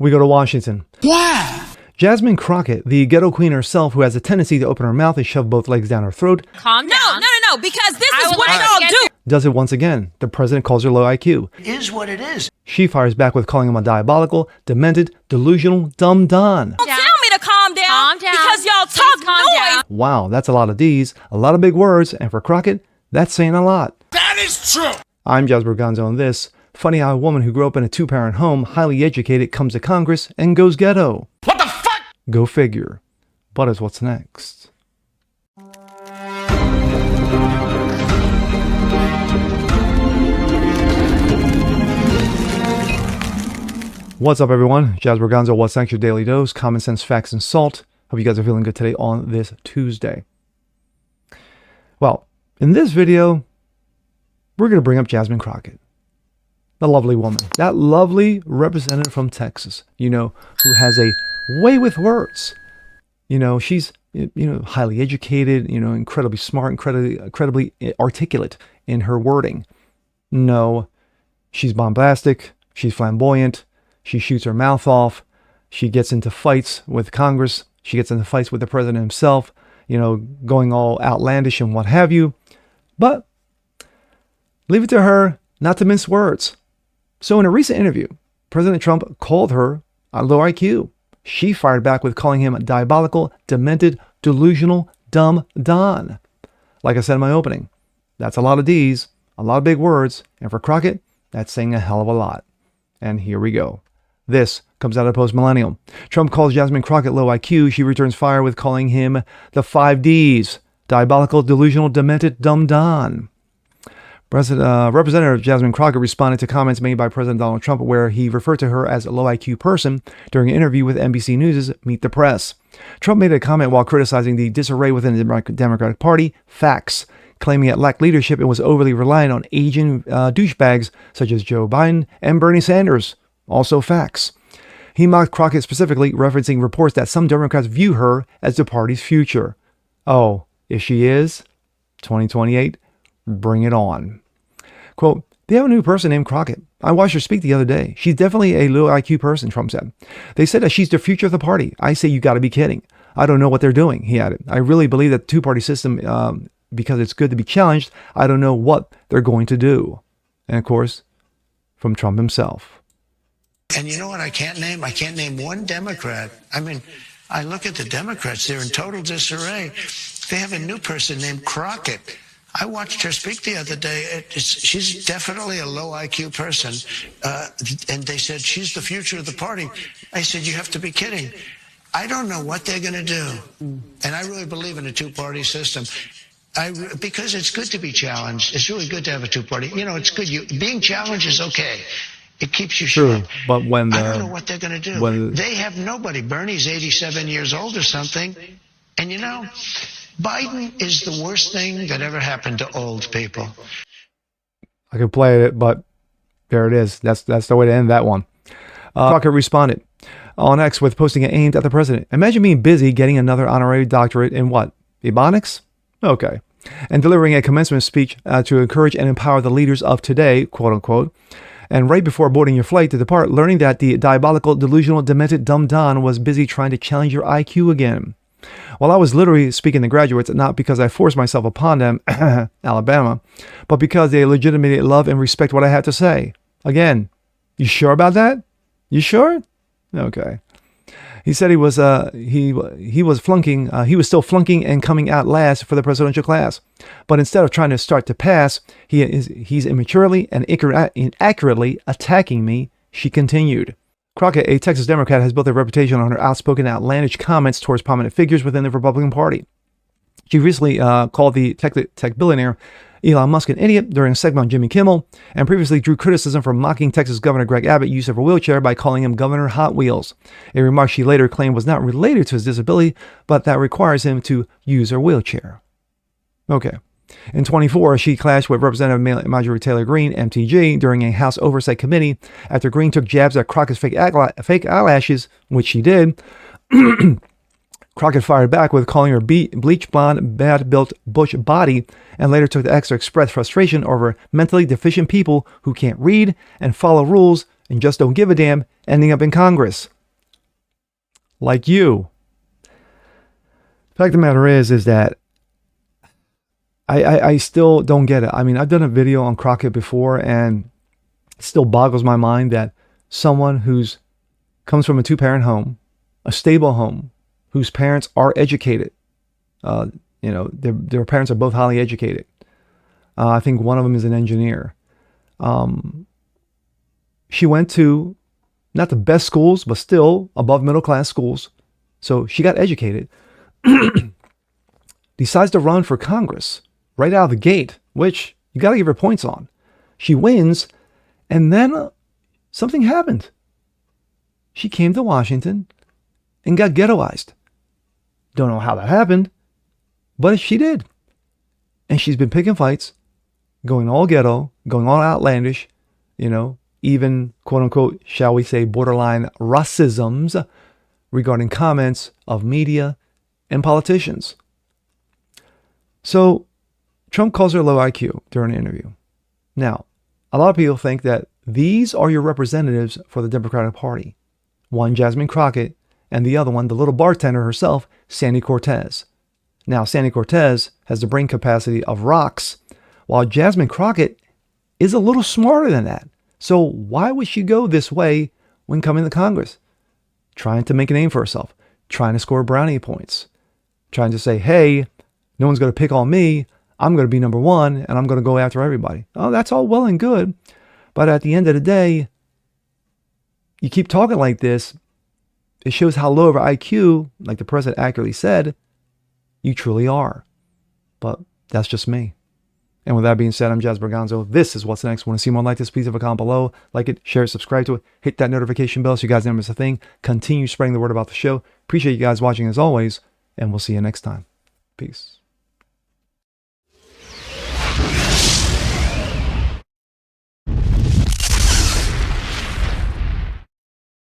We go to Washington. Yeah. Jasmine Crockett, the ghetto queen herself, who has a tendency to open her mouth and shove both legs down her throat. Calm down. No, because this is what y'all do. Does it once again. The president calls her low IQ. It is what it is. She fires back with calling him a diabolical, demented, delusional, dumb don. Don't tell me to calm down. Because y'all talk noise. Wow, that's a lot of D's, a lot of big words, and for Crockett, that's saying a lot. That is true. I'm Jasper Gonzo on this. Funny how a woman who grew up in a two-parent home, highly educated, comes to Congress and goes ghetto. What the fuck? Go figure. But it's what's next. What's up, everyone? Jasper Gonzo, what's next? Your daily dose, common sense, facts, and salt. Hope you guys are feeling good today on this Tuesday. Well, in this video, we're going to bring up Jasmine Crockett. The lovely woman, that lovely representative from Texas, who has a way with words. She's, highly educated, incredibly smart, incredibly articulate in her wording. No, she's bombastic. She's flamboyant. She shoots her mouth off. She gets into fights with Congress. She gets into fights with the president himself, going all outlandish and what have you. But leave it to her not to mince words. So in a recent interview, President Trump called her a low IQ. She fired back with calling him diabolical, demented, delusional, dumb don. Like I said in my opening, that's a lot of D's, a lot of big words, and for Crockett, that's saying a hell of a lot. And here we go. This comes out of Post-Millennial. Trump calls Jasmine Crockett low IQ. She returns fire with calling him the 5 Ds, diabolical, delusional, demented, dumb don. Representative Jasmine Crockett responded to comments made by President Donald Trump where he referred to her as a low IQ person during an interview with NBC News' Meet the Press. Trump made a comment while criticizing the disarray within the Democratic Party, facts, claiming it lacked leadership and was overly reliant on aging douchebags such as Joe Biden and Bernie Sanders, also facts. He mocked Crockett specifically, referencing reports that some Democrats view her as the party's future. Oh, if she is, 2028, bring it on. Quote, they have a new person named Crockett. I watched her speak the other day. She's definitely a low IQ person, Trump said. They said that she's the future of the party. I say you got to be kidding. I don't know what they're doing, he added. I really believe that the two-party system, because it's good to be challenged, I don't know what they're going to do. And of course, from Trump himself. And you know what I can't name? I can't name one Democrat. I mean, I look at the Democrats, they're in total disarray. They have a new person named Crockett. I watched her speak the other day. She's definitely a low IQ person. And they said, she's the future of the party. I said, you have to be kidding. I don't know what they're going to do. And I really believe in a two-party system. Because it's good to be challenged. It's really good to have a two-party. It's good. Being challenged is okay. It keeps you sharp. But when I don't know what they're going to do. They have nobody. Bernie's 87 years old or something. And Biden is the worst thing that ever happened to old people. I could play it, but there it is. That's the way to end that one. Crockett responded on X with posting it aimed at the president. Imagine being busy getting another honorary doctorate in what? Ebonics? Okay. And delivering a commencement speech to encourage and empower the leaders of today, quote unquote. And right before boarding your flight to depart, learning that the diabolical, delusional, demented, dumb don was busy trying to challenge your IQ again. While I was literally speaking to graduates, not because I forced myself upon them, Alabama, but because they legitimately love and respect what I had to say. Again, you sure about that? You sure? Okay. He said he was flunking. He was still flunking and coming out last for the presidential class. But instead of trying to start to pass, he's immaturely and inaccurately attacking me. She continued. Crockett, a Texas Democrat, has built a reputation on her outspoken, outlandish comments towards prominent figures within the Republican Party. She recently called the tech billionaire Elon Musk an idiot during a segment on Jimmy Kimmel, and previously drew criticism for mocking Texas Governor Greg Abbott's use of a wheelchair by calling him Governor Hot Wheels, a remark she later claimed was not related to his disability, but that requires him to use her wheelchair. Okay. In 24, she clashed with Representative Marjorie Taylor Greene, MTG, during a House Oversight Committee after Greene took jabs at Crockett's fake eyelashes, which she did. Crockett fired back with calling her bleach blonde, bad-built butch body, and later took the X to express frustration over mentally deficient people who can't read and follow rules and just don't give a damn, ending up in Congress. Like you. The fact of the matter is that I still don't get it. I mean, I've done a video on Crockett before, and it still boggles my mind that someone who's comes from a two-parent home, a stable home, whose parents are educated, their parents are both highly educated. I think one of them is an engineer. She went to not the best schools, but still above middle class schools. So she got educated. Decides to run for Congress right out of the gate, which you got to give her points on. She wins, and then something happened. She came to Washington and got ghettoized. Don't know how that happened, but she did. And she's been picking fights, going all ghetto, going all outlandish, even quote unquote, shall we say, borderline racisms regarding comments of media and politicians. So Trump calls her low IQ during an interview. Now, a lot of people think that these are your representatives for the Democratic Party. One, Jasmine Crockett, and the other one, the little bartender herself, Sandy Cortez. Now, Sandy Cortez has the brain capacity of rocks, while Jasmine Crockett is a little smarter than that. So why would she go this way when coming to Congress? Trying to make a name for herself, trying to score brownie points, trying to say, hey, no one's going to pick on me. I'm going to be number one, and I'm going to go after everybody. Oh, that's all well and good. But at the end of the day, you keep talking like this, it shows how low of an IQ, like the president accurately said, you truly are. But that's just me. And with that being said, I'm Jazz Berganzo. This is What's Next. Want to see more like this? Please leave a comment below. Like it, share it, subscribe to it. Hit that notification bell so you guys never miss a thing. Continue spreading the word about the show. Appreciate you guys watching as always, and we'll see you next time. Peace.